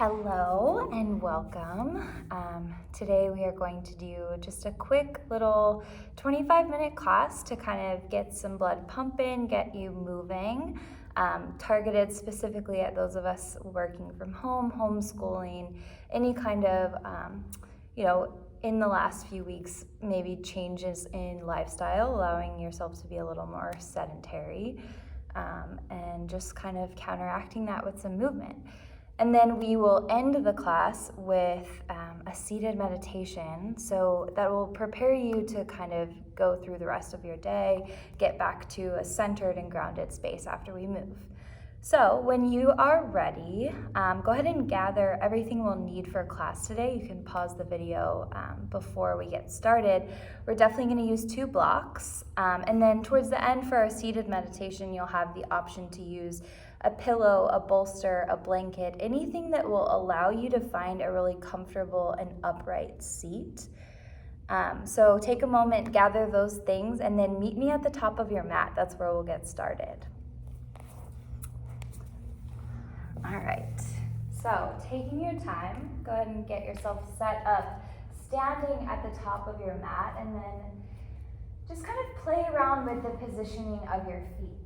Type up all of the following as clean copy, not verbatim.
Hello and welcome. Today we are going to do just a quick little 25-minute class to kind of get some blood pumping, get you moving, targeted specifically at those of us working from home, homeschooling, any kind of, in the last few weeks, maybe changes in lifestyle, allowing yourself to be a little more sedentary, and just kind of counteracting that with some movement. And then we will end the class with a seated meditation, so that will prepare you to kind of go through the rest of your day, get back to a centered and grounded space after we move. So when you are ready, go ahead and gather everything we'll need for class today. You can pause the video before we get started. We're definitely going to use 2 blocks, and then towards the end for our seated meditation, you'll have the option to use a pillow, a bolster, a blanket, anything that will allow you to find a really comfortable and upright seat. So take a moment, gather those things, and then meet me at the top of your mat. That's where we'll get started. All right, so taking your time, go ahead and get yourself set up, standing at the top of your mat, and then just kind of play around with the positioning of your feet.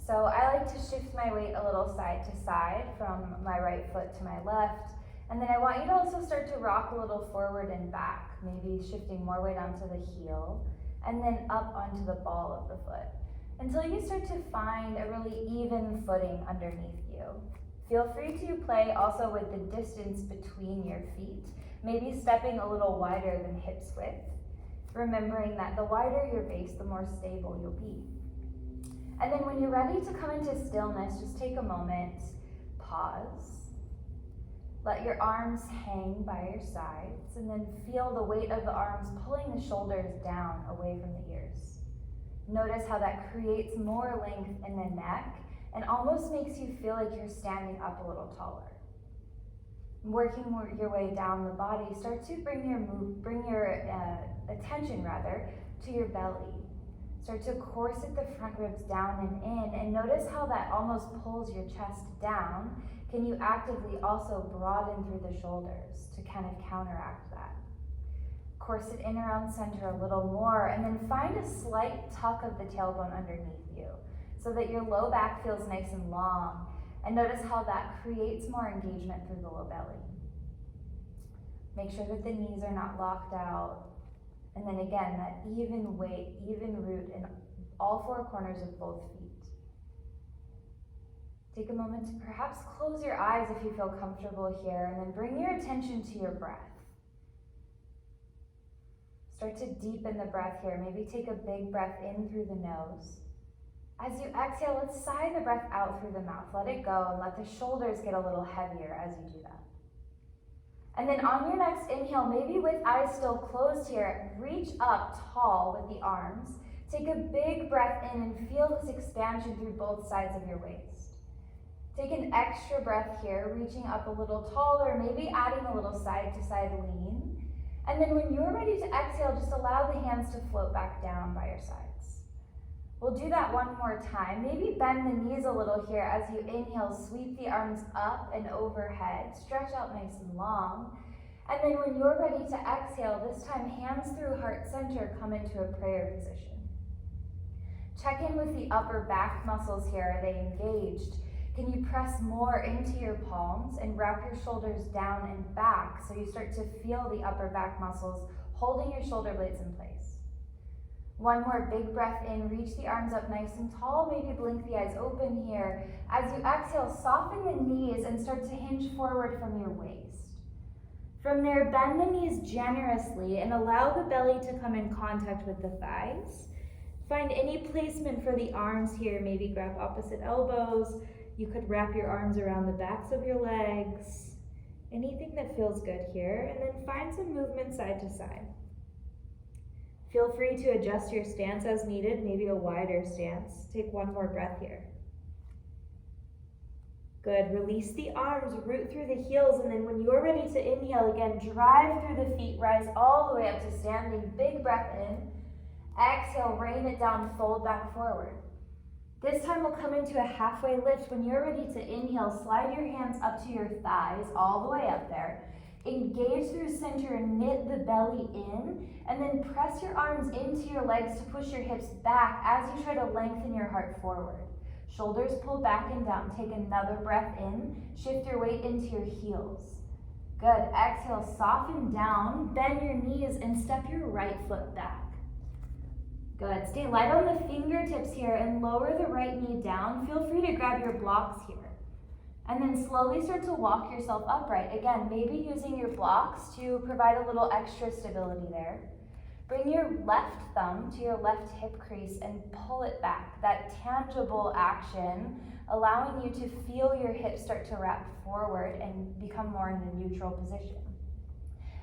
So I like to shift my weight a little side to side from my right foot to my left. And then I want you to also start to rock a little forward and back, maybe shifting more weight onto the heel and then up onto the ball of the foot until you start to find a really even footing underneath you. Feel free to play also with the distance between your feet, maybe stepping a little wider than hips width, remembering that the wider your base, the more stable you'll be. And then when you're ready to come into stillness, just take a moment, pause. Let your arms hang by your sides, and then feel the weight of the arms pulling the shoulders down away from the ears. Notice how that creates more length in the neck and almost makes you feel like you're standing up a little taller. Working your way down the body, start to bring your attention to your belly. Start to corset the front ribs down and in, and notice how that almost pulls your chest down. Can you actively also broaden through the shoulders to kind of counteract that? Corset in around center a little more, and then find a slight tuck of the tailbone underneath you so that your low back feels nice and long. And notice how that creates more engagement through the low belly. Make sure that the knees are not locked out. And then again, that even weight, even root in all 4 corners of both feet. Take a moment to perhaps close your eyes if you feel comfortable here, and then bring your attention to your breath. Start to deepen the breath here. Maybe take a big breath in through the nose. As you exhale, let's sigh the breath out through the mouth. Let it go and let the shoulders get a little heavier as you do that. And then on your next inhale, maybe with eyes still closed here, reach up tall with the arms. Take a big breath in and feel this expansion through both sides of your waist. Take an extra breath here, reaching up a little taller, maybe adding a little side to side lean. And then when you're ready to exhale, just allow the hands to float back down by your sides. We'll do that one more time. Maybe bend the knees a little here as you inhale, sweep the arms up and overhead, stretch out nice and long. And then when you're ready to exhale, this time hands through heart center, come into a prayer position. Check in with the upper back muscles here. Are they engaged? Can you press more into your palms and wrap your shoulders down and back so you start to feel the upper back muscles holding your shoulder blades in place? One more big breath in, reach the arms up nice and tall, maybe blink the eyes open here. As you exhale, soften the knees and start to hinge forward from your waist. From there, bend the knees generously and allow the belly to come in contact with the thighs. Find any placement for the arms here, maybe grab opposite elbows. You could wrap your arms around the backs of your legs. Anything that feels good here, and then find some movement side to side. Feel free to adjust your stance as needed, maybe a wider stance. Take one more breath here. Good, release the arms, root through the heels, and then when you're ready to inhale again, drive through the feet, rise all the way up to standing, big breath in. Exhale, rain it down, fold back forward. This time we'll come into a halfway lift. When you're ready to inhale, slide your hands up to your thighs, all the way up there. Engage through center and knit the belly in, and then press your arms into your legs to push your hips back as you try to lengthen your heart forward. Shoulders pull back and down. Take another breath in. Shift your weight into your heels. Good. Exhale, soften down, bend your knees, and step your right foot back. Good. Stay light on the fingertips here and lower the right knee down. Feel free to grab your blocks here. And then slowly start to walk yourself upright. Again, maybe using your blocks to provide a little extra stability there. Bring your left thumb to your left hip crease and pull it back. That tangible action, allowing you to feel your hips start to wrap forward and become more in a neutral position.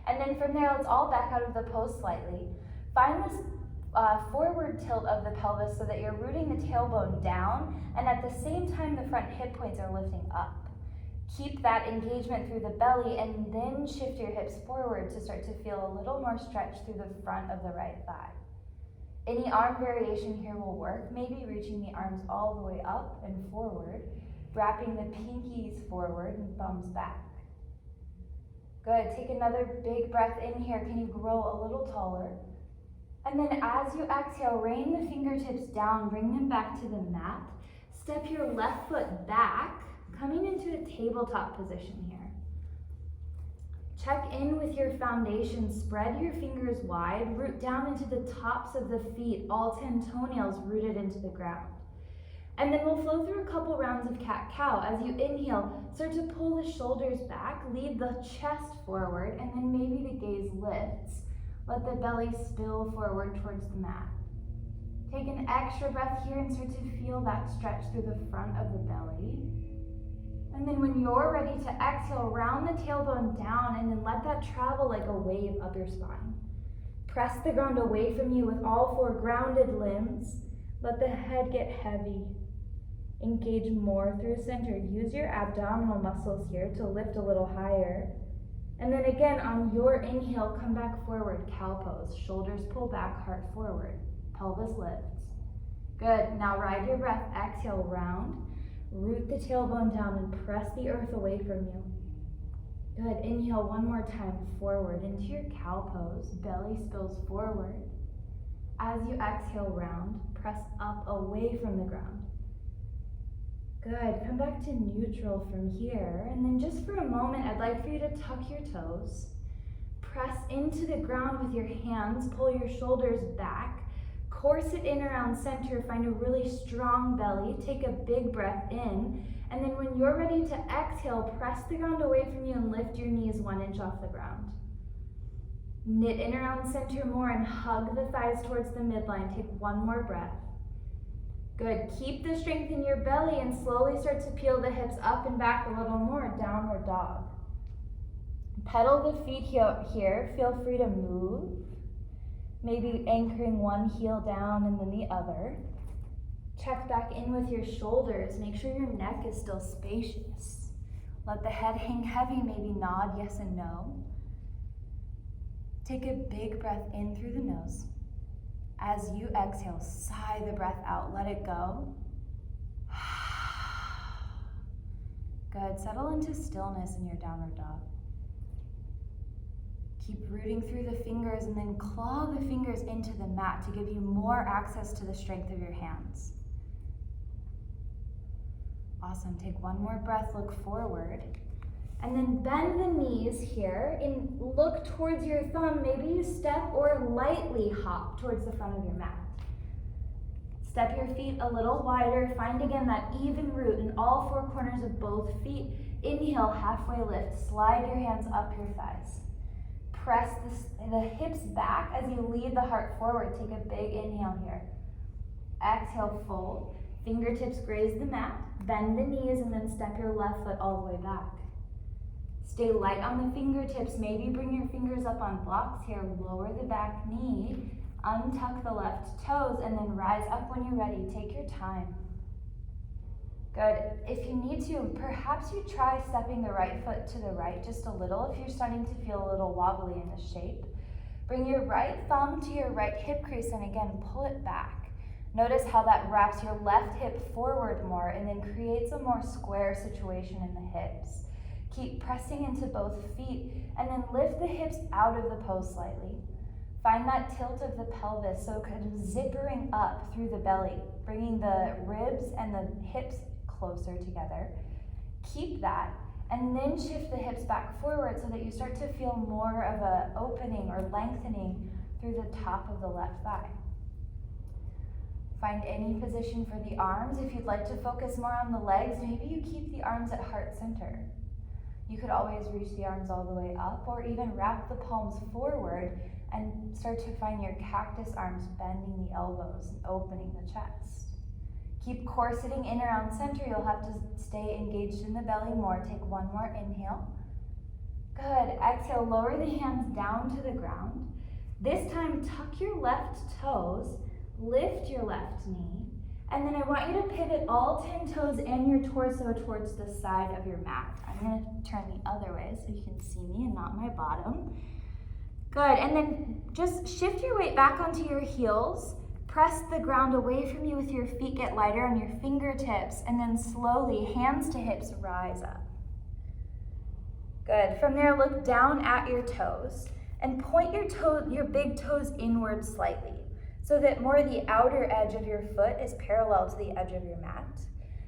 And then from there, let's all back out of the pose slightly. Find this forward tilt of the pelvis so that you're rooting the tailbone down, and at the same time the front hip points are lifting up. Keep that engagement through the belly and then shift your hips forward to start to feel a little more stretch through the front of the right thigh. Any arm variation here will work, maybe reaching the arms all the way up and forward, wrapping the pinkies forward and thumbs back. Good, take another big breath in here. Can you grow a little taller? And then as you exhale, rain the fingertips down, bring them back to the mat. Step your left foot back, coming into a tabletop position here. Check in with your foundation, spread your fingers wide, root down into the tops of the feet, all 10 toenails rooted into the ground. And then we'll flow through a couple rounds of cat-cow. As you inhale, start to pull the shoulders back, lead the chest forward, and then maybe the gaze lifts. Let the belly spill forward towards the mat. Take an extra breath here and start to feel that stretch through the front of the belly. And then when you're ready to exhale, round the tailbone down and then let that travel like a wave up your spine. Press the ground away from you with all 4 grounded limbs. Let the head get heavy. Engage more through center. Use your abdominal muscles here to lift a little higher. And then again, on your inhale, come back forward, cow pose. Shoulders pull back, heart forward. Pelvis lifts. Good, now ride your breath. Exhale, round. Root the tailbone down and press the earth away from you. Good, inhale one more time, forward into your cow pose. Belly spills forward. As you exhale, round, press up away from the ground. Good, come back to neutral from here, and then just for a moment, I'd like for you to tuck your toes, press into the ground with your hands, pull your shoulders back, course it in around center, find a really strong belly, take a big breath in, and then when you're ready to exhale, press the ground away from you and lift your knees 1 inch off the ground. Knit in around center more and hug the thighs towards the midline. Take 1 more breath. Good, keep the strength in your belly and slowly start to peel the hips up and back a little more, downward dog. Pedal the feet here, feel free to move. Maybe anchoring one heel down and then the other. Check back in with your shoulders, make sure your neck is still spacious. Let the head hang heavy, maybe nod yes and no. Take a big breath in through the nose. As you exhale, sigh the breath out, let it go. Good, settle into stillness in your downward dog. Keep rooting through the fingers and then claw the fingers into the mat to give you more access to the strength of your hands. Awesome, take 1 more breath, look forward. And then bend the knees here and look towards your thumb. Maybe you step or lightly hop towards the front of your mat. Step your feet a little wider. Find again that even root in all 4 corners of both feet. Inhale, halfway lift. Slide your hands up your thighs. Press the hips back as you lead the heart forward. Take a big inhale here. Exhale, fold. Fingertips graze the mat. Bend the knees and then step your left foot all the way back. Stay light on the fingertips. Maybe bring your fingers up on blocks here. Lower the back knee. Untuck the left toes and then rise up when you're ready. Take your time. Good. If you need to, perhaps you try stepping the right foot to the right just a little if you're starting to feel a little wobbly in the shape. Bring your right thumb to your right hip crease and again, pull it back. Notice how that wraps your left hip forward more and then creates a more square situation in the hips. Keep pressing into both feet and then lift the hips out of the pose slightly. Find that tilt of the pelvis, so kind of zippering up through the belly, bringing the ribs and the hips closer together. Keep that, and then shift the hips back forward so that you start to feel more of an opening or lengthening through the top of the left thigh. Find any position for the arms. If you'd like to focus more on the legs, maybe you keep the arms at heart center. You could always reach the arms all the way up, or even wrap the palms forward and start to find your cactus arms bending the elbows and opening the chest. Keep core sitting in around center. You'll have to stay engaged in the belly more. Take one more inhale. Good. Exhale, lower the hands down to the ground. This time, tuck your left toes, lift your left knee, and then I want you to pivot all 10 toes and your torso towards the side of your mat. I'm going to turn the other way so you can see me and not my bottom. Good, and then just shift your weight back onto your heels. Press the ground away from you with your feet, get lighter on your fingertips, and then slowly, hands to hips, rise up. Good, from there, look down at your toes and point your big toes inward slightly so that more the outer edge of your foot is parallel to the edge of your mat.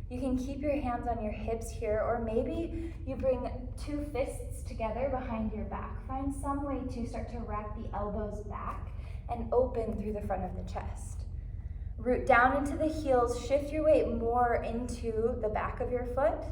You can keep your hands on your hips here, or maybe you bring two fists together behind your back. Find some way to start to wrap the elbows back and open through the front of the chest. Root down into the heels, shift your weight more into the back of your foot.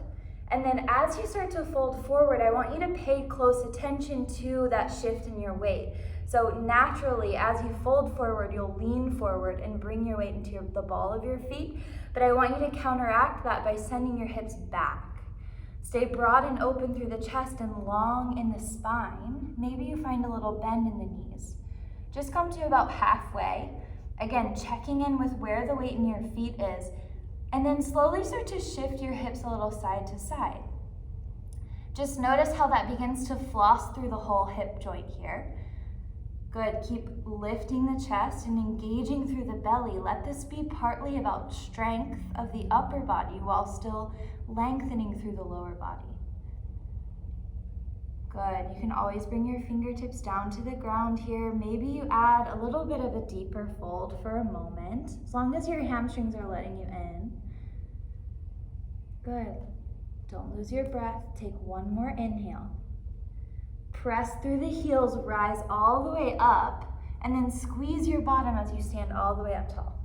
And then as you start to fold forward, I want you to pay close attention to that shift in your weight. So naturally, as you fold forward, you'll lean forward and bring your weight into the ball of your feet. But I want you to counteract that by sending your hips back. Stay broad and open through the chest and long in the spine. Maybe you find a little bend in the knees. Just come to about halfway. Again, checking in with where the weight in your feet is. And then slowly start to shift your hips a little side to side. Just notice how that begins to floss through the whole hip joint here. Good, keep lifting the chest and engaging through the belly. Let this be partly about strength of the upper body while still lengthening through the lower body. Good, you can always bring your fingertips down to the ground here. Maybe you add a little bit of a deeper fold for a moment, as long as your hamstrings are letting you in. Good, don't lose your breath. Take one more inhale. Press through the heels, rise all the way up, and then squeeze your bottom as you stand all the way up tall.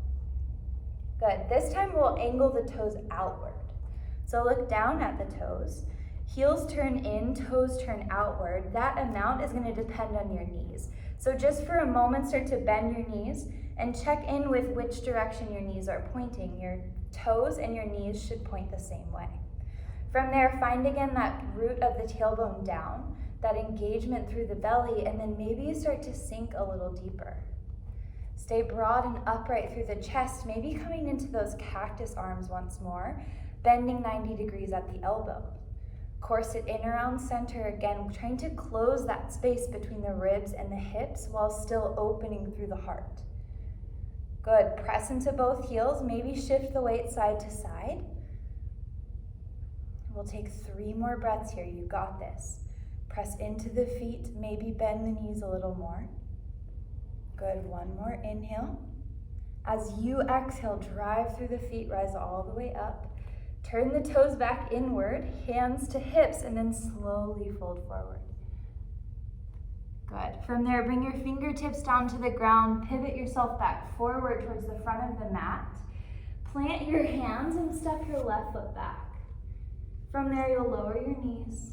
Good, this time we'll angle the toes outward. So look down at the toes. Heels turn in, toes turn outward. That amount is going to depend on your knees. So just for a moment, start to bend your knees and check in with which direction your knees are pointing. Your toes and your knees should point the same way. From there, find again that root of the tailbone down, that engagement through the belly, and then maybe you start to sink a little deeper. Stay broad and upright through the chest, maybe coming into those cactus arms once more, bending 90 degrees at the elbow. Core sit in around center again, trying to close that space between the ribs and the hips while still opening through the heart. Good, press into both heels, maybe shift the weight side to side. We'll take 3 more breaths here, you got this. Press into the feet, maybe bend the knees a little more. Good, 1 more inhale. As you exhale, drive through the feet, rise all the way up. Turn the toes back inward, hands to hips, and then slowly fold forward. Good. From there, bring your fingertips down to the ground, pivot yourself back forward towards the front of the mat. Plant your hands and step your left foot back. From there, you'll lower your knees,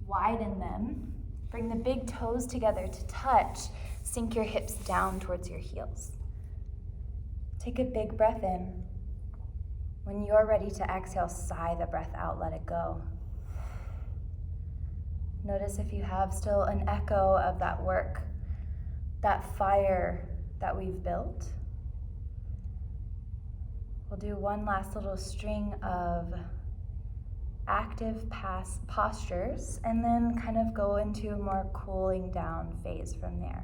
widen them, bring the big toes together to touch, sink your hips down towards your heels. Take a big breath in. When you're ready to exhale, sigh the breath out, let it go. Notice if you have still an echo of that work, that fire that we've built. We'll do one last little string of active postures and then kind of go into a more cooling down phase from there.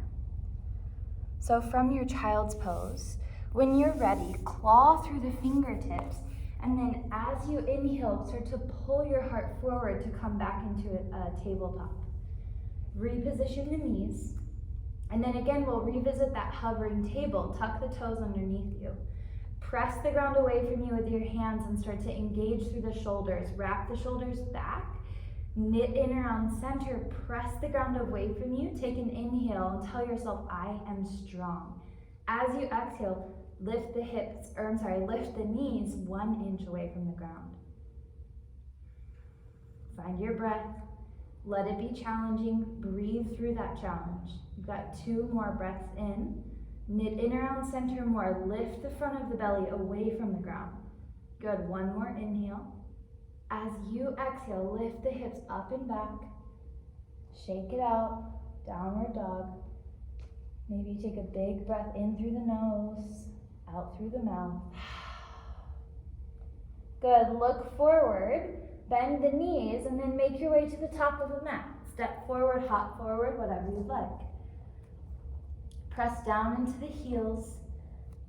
So from your child's pose, When you're ready, claw through the fingertips, and then as you inhale, start to pull your heart forward to come back into a tabletop. Reposition the knees, and then again, we'll revisit that hovering table. Tuck the toes underneath you. Press the ground away from you with your hands and start to engage through the shoulders. Wrap the shoulders back, knit in around center, press the ground away from you. Take an inhale and tell yourself, I am strong. As you exhale, lift the lift the knees 1 inch away from the ground. Find your breath. Let it be challenging. Breathe through that challenge. You've got 2 more breaths in. Knit in around center more. Lift the front of the belly away from the ground. Good. 1 more inhale. As you exhale, lift the hips up and back. Shake it out. Downward dog. Maybe take a big breath in through the nose, out through the mouth. Good. Look forward. Bend the knees and then make your way to the top of the mat. Step forward, hop forward, whatever you'd like. Press down into the heels.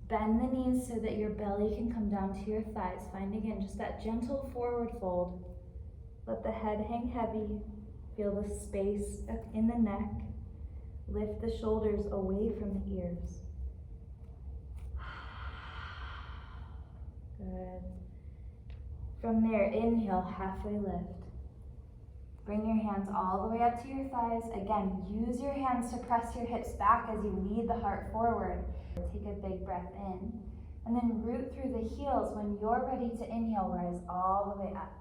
Bend the knees so that your belly can come down to your thighs. Find again just that gentle forward fold. Let the head hang heavy. Feel the space in the neck. Lift the shoulders away from the ears. Good. From there, inhale, halfway lift. Bring your hands all the way up to your thighs. Again, use your hands to press your hips back as you lead the heart forward. Take a big breath in, and then root through the heels. When you're ready to inhale, rise all the way up.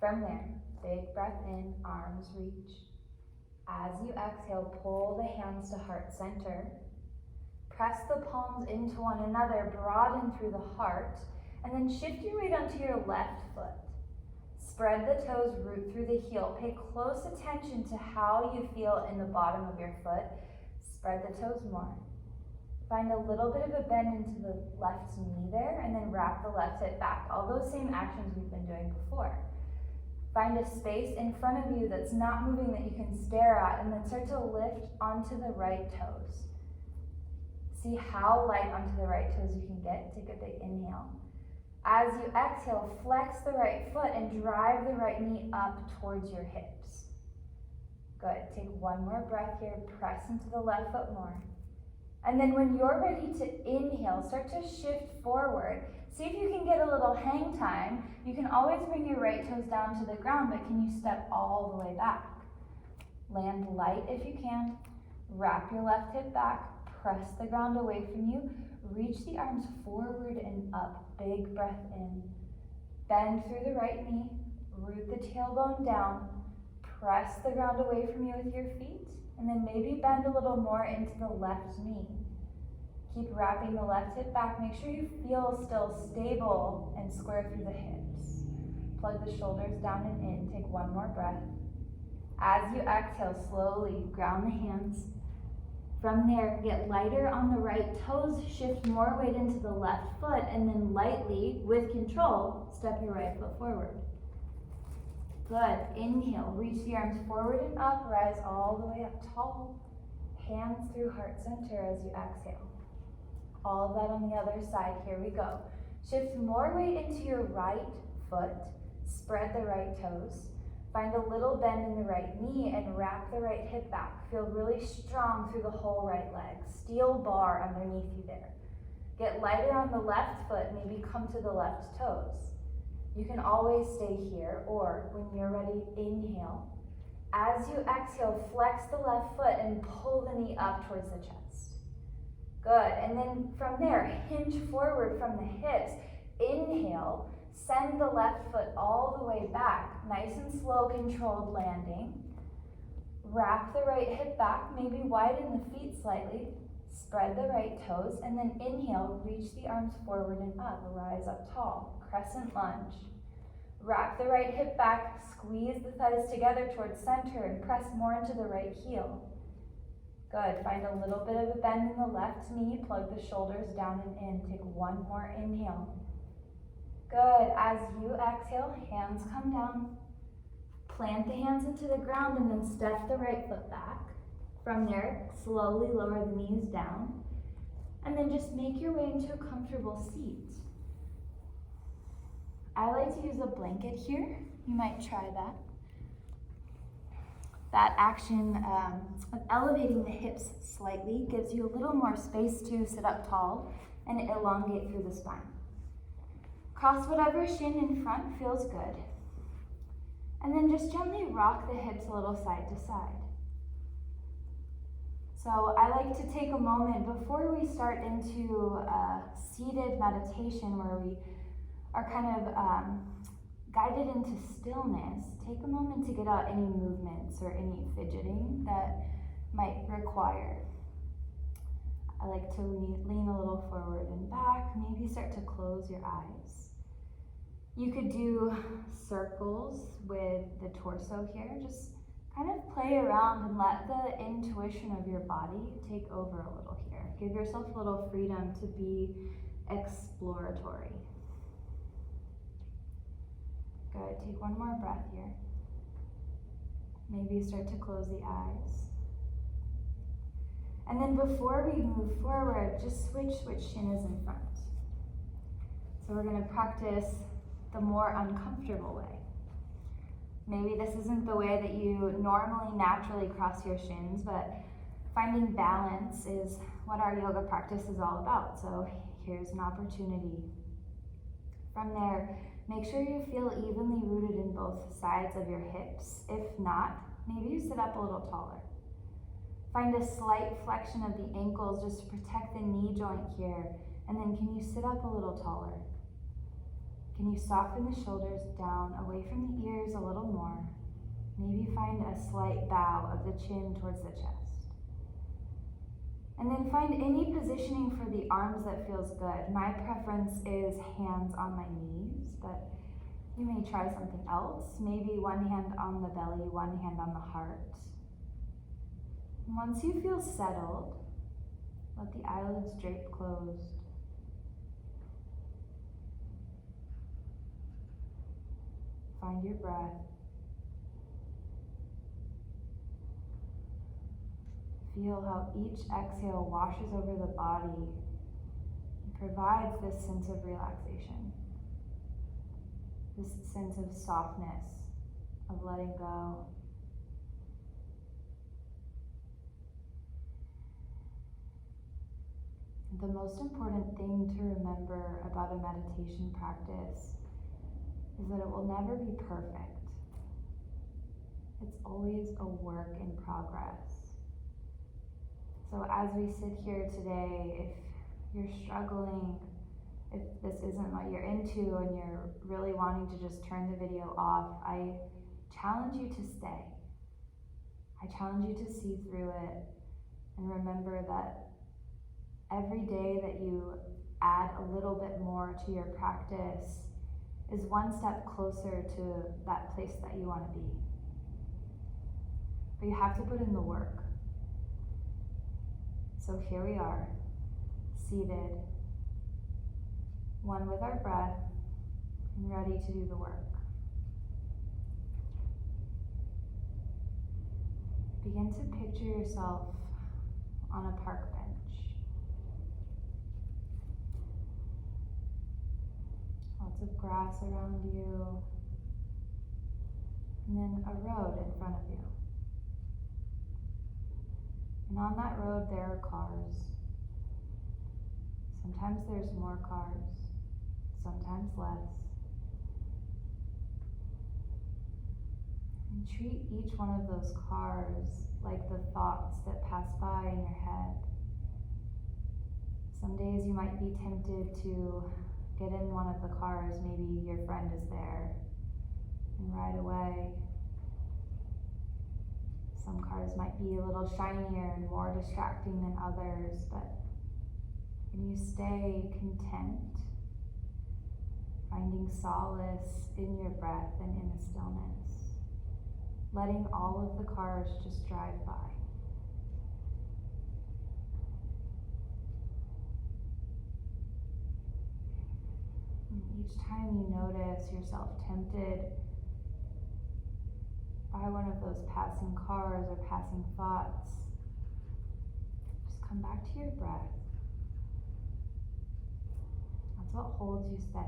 From there, big breath in, arms reach. As you exhale, pull the hands to heart center. Press the palms into one another, broaden through the heart, and then shift your weight onto your left foot. Spread the toes, root through the heel. Pay close attention to how you feel in the bottom of your foot. Spread the toes more. Find a little bit of a bend into the left knee there, and then wrap the left hip back. All those same actions we've been doing before. Find a space in front of you that's not moving that you can stare at, and then start to lift onto the right toes. See how light onto the right toes you can get. Take a big inhale. As you exhale, flex the right foot and drive the right knee up towards your hips. Good. Take 1 more breath here. Press into the left foot more. And then when you're ready to inhale, start to shift forward. See if you can get a little hang time. You can always bring your right toes down to the ground, but can you step all the way back? Land light if you can. Wrap your left hip back. Press the ground away from you. Reach the arms forward and up. Big breath in. Bend through the right knee. Root the tailbone down. Press the ground away from you with your feet. And then maybe bend a little more into the left knee. Keep wrapping the left hip back. Make sure you feel still stable and square through the hips. Plug the shoulders down and in. Take 1 more breath. As you exhale, slowly ground the hands. From there, get lighter on the right toes, shift more weight into the left foot, and then lightly, with control, step your right foot forward. Good. Inhale, reach the arms forward and up, rise all the way up tall. Hands through heart center as you exhale. All of that on the other side. Here we go. Shift more weight into your right foot. Spread the right toes. Find a little bend in the right knee and wrap the right hip back. Feel really strong through the whole right leg. Steel bar underneath you there. Get lighter on the left foot, maybe come to the left toes. You can always stay here, or when you're ready, inhale. As you exhale, flex the left foot and pull the knee up towards the chest. Good, and then from there, hinge forward from the hips. Inhale. Send the left foot all the way back, nice and slow, controlled landing. Wrap the right hip back, maybe widen the feet slightly. Spread the right toes, and then inhale, reach the arms forward and up, rise up tall, crescent lunge. Wrap the right hip back, squeeze the thighs together towards center, and press more into the right heel. Good, find a little bit of a bend in the left knee, plug the shoulders down and in. Take 1 more inhale. Good. As you exhale, hands come down. Plant the hands into the ground and then step the right foot back. From there, slowly lower the knees down. And then just make your way into a comfortable seat. I like to use a blanket here. You might try that. That action of elevating the hips slightly gives you a little more space to sit up tall and elongate through the spine. Cross whatever shin in front feels good. And then just gently rock the hips a little side to side. So I like to take a moment before we start into a seated meditation where we are kind of guided into stillness. Take a moment to get out any movements or any fidgeting that might require. I like to lean a little forward and back, maybe start to close your eyes. You could do circles with the torso here. Just kind of play around and let the intuition of your body take over a little here. Give yourself a little freedom to be exploratory. Good, take one more breath here. Maybe start to close the eyes. And then before we move forward, just switch which shin is in front. So we're gonna practice the more uncomfortable way. Maybe this isn't the way that you normally naturally cross your shins, but finding balance is what our yoga practice is all about. So here's an opportunity. From there, make sure you feel evenly rooted in both sides of your hips. If not, maybe you sit up a little taller. Find a slight flexion of the ankles just to protect the knee joint here. And then can you sit up a little taller? Can you soften the shoulders down, away from the ears a little more? Maybe find a slight bow of the chin towards the chest. And then find any positioning for the arms that feels good. My preference is hands on my knees, but you may try something else. Maybe one hand on the belly, one hand on the heart. And once you feel settled, let the eyelids drape closed. Find your breath. Feel how each exhale washes over the body and provides this sense of relaxation, this sense of softness, of letting go. The most important thing to remember about a meditation practice is that it will never be perfect. It's always a work in progress. So as we sit here today, if you're struggling, if this isn't what you're into and you're really wanting to just turn the video off, I challenge you to stay. I challenge you to see through it and remember that every day that you add a little bit more to your practice is one step closer to that place that you want to be. But you have to put in the work. So here we are, seated, one with our breath, and ready to do the work. Begin to picture yourself on a park bench. Lots of grass around you, and then a road in front of you. And on that road there are cars. Sometimes there's more cars, sometimes less. And treat each one of those cars like the thoughts that pass by in your head. Some days you might be tempted to get in one of the cars, maybe your friend is there, and ride away. Some cars might be a little shinier and more distracting than others, but can you stay content, finding solace in your breath and in the stillness, letting all of the cars just drive by? Each time you notice yourself tempted by one of those passing cars or passing thoughts, just come back to your breath. That's what holds you steady.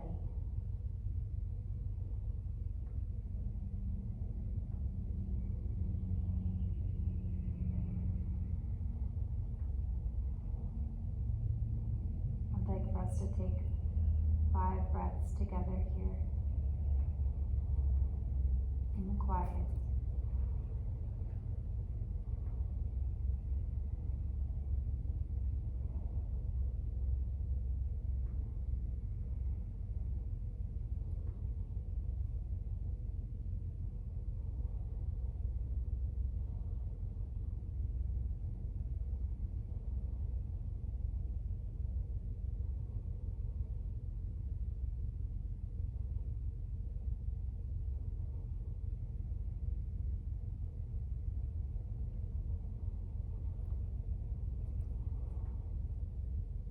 I'd like for us to take 5 breaths together here in the quiet.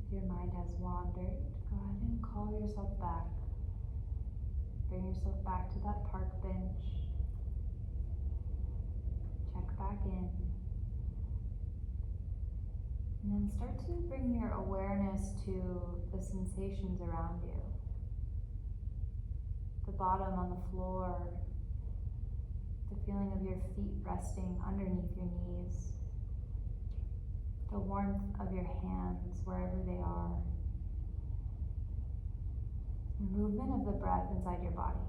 If your mind has wandered, go ahead and call yourself back. Bring yourself back to that park bench. Check back in. And then start to bring your awareness to the sensations around you. The bottom on the floor, the feeling of your feet resting underneath your knees, the warmth of your hands wherever they are, the movement of the breath inside your body.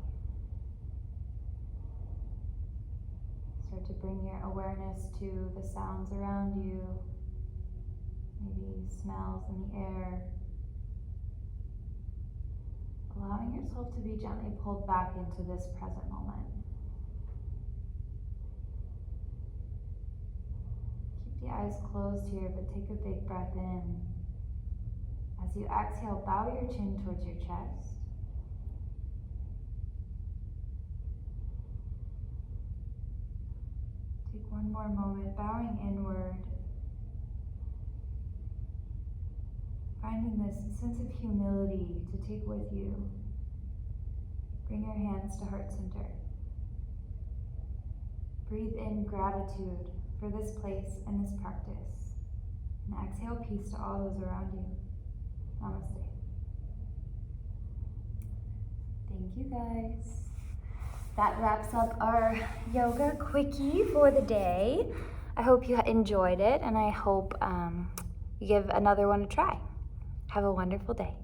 Start to bring your awareness to the sounds around you, maybe smells in the air, allowing yourself to be gently pulled back into this present moment. Keep the eyes closed here, but take a big breath in. As you exhale, bow your chin towards your chest. Take one more moment, bowing inward, finding this sense of humility to take with you. Bring your hands to heart center. Breathe in gratitude for this place and this practice. And exhale peace to all those around you. Namaste. Thank you guys. That wraps up our yoga quickie for the day. I hope you enjoyed it, and I hope you give another one a try. Have a wonderful day.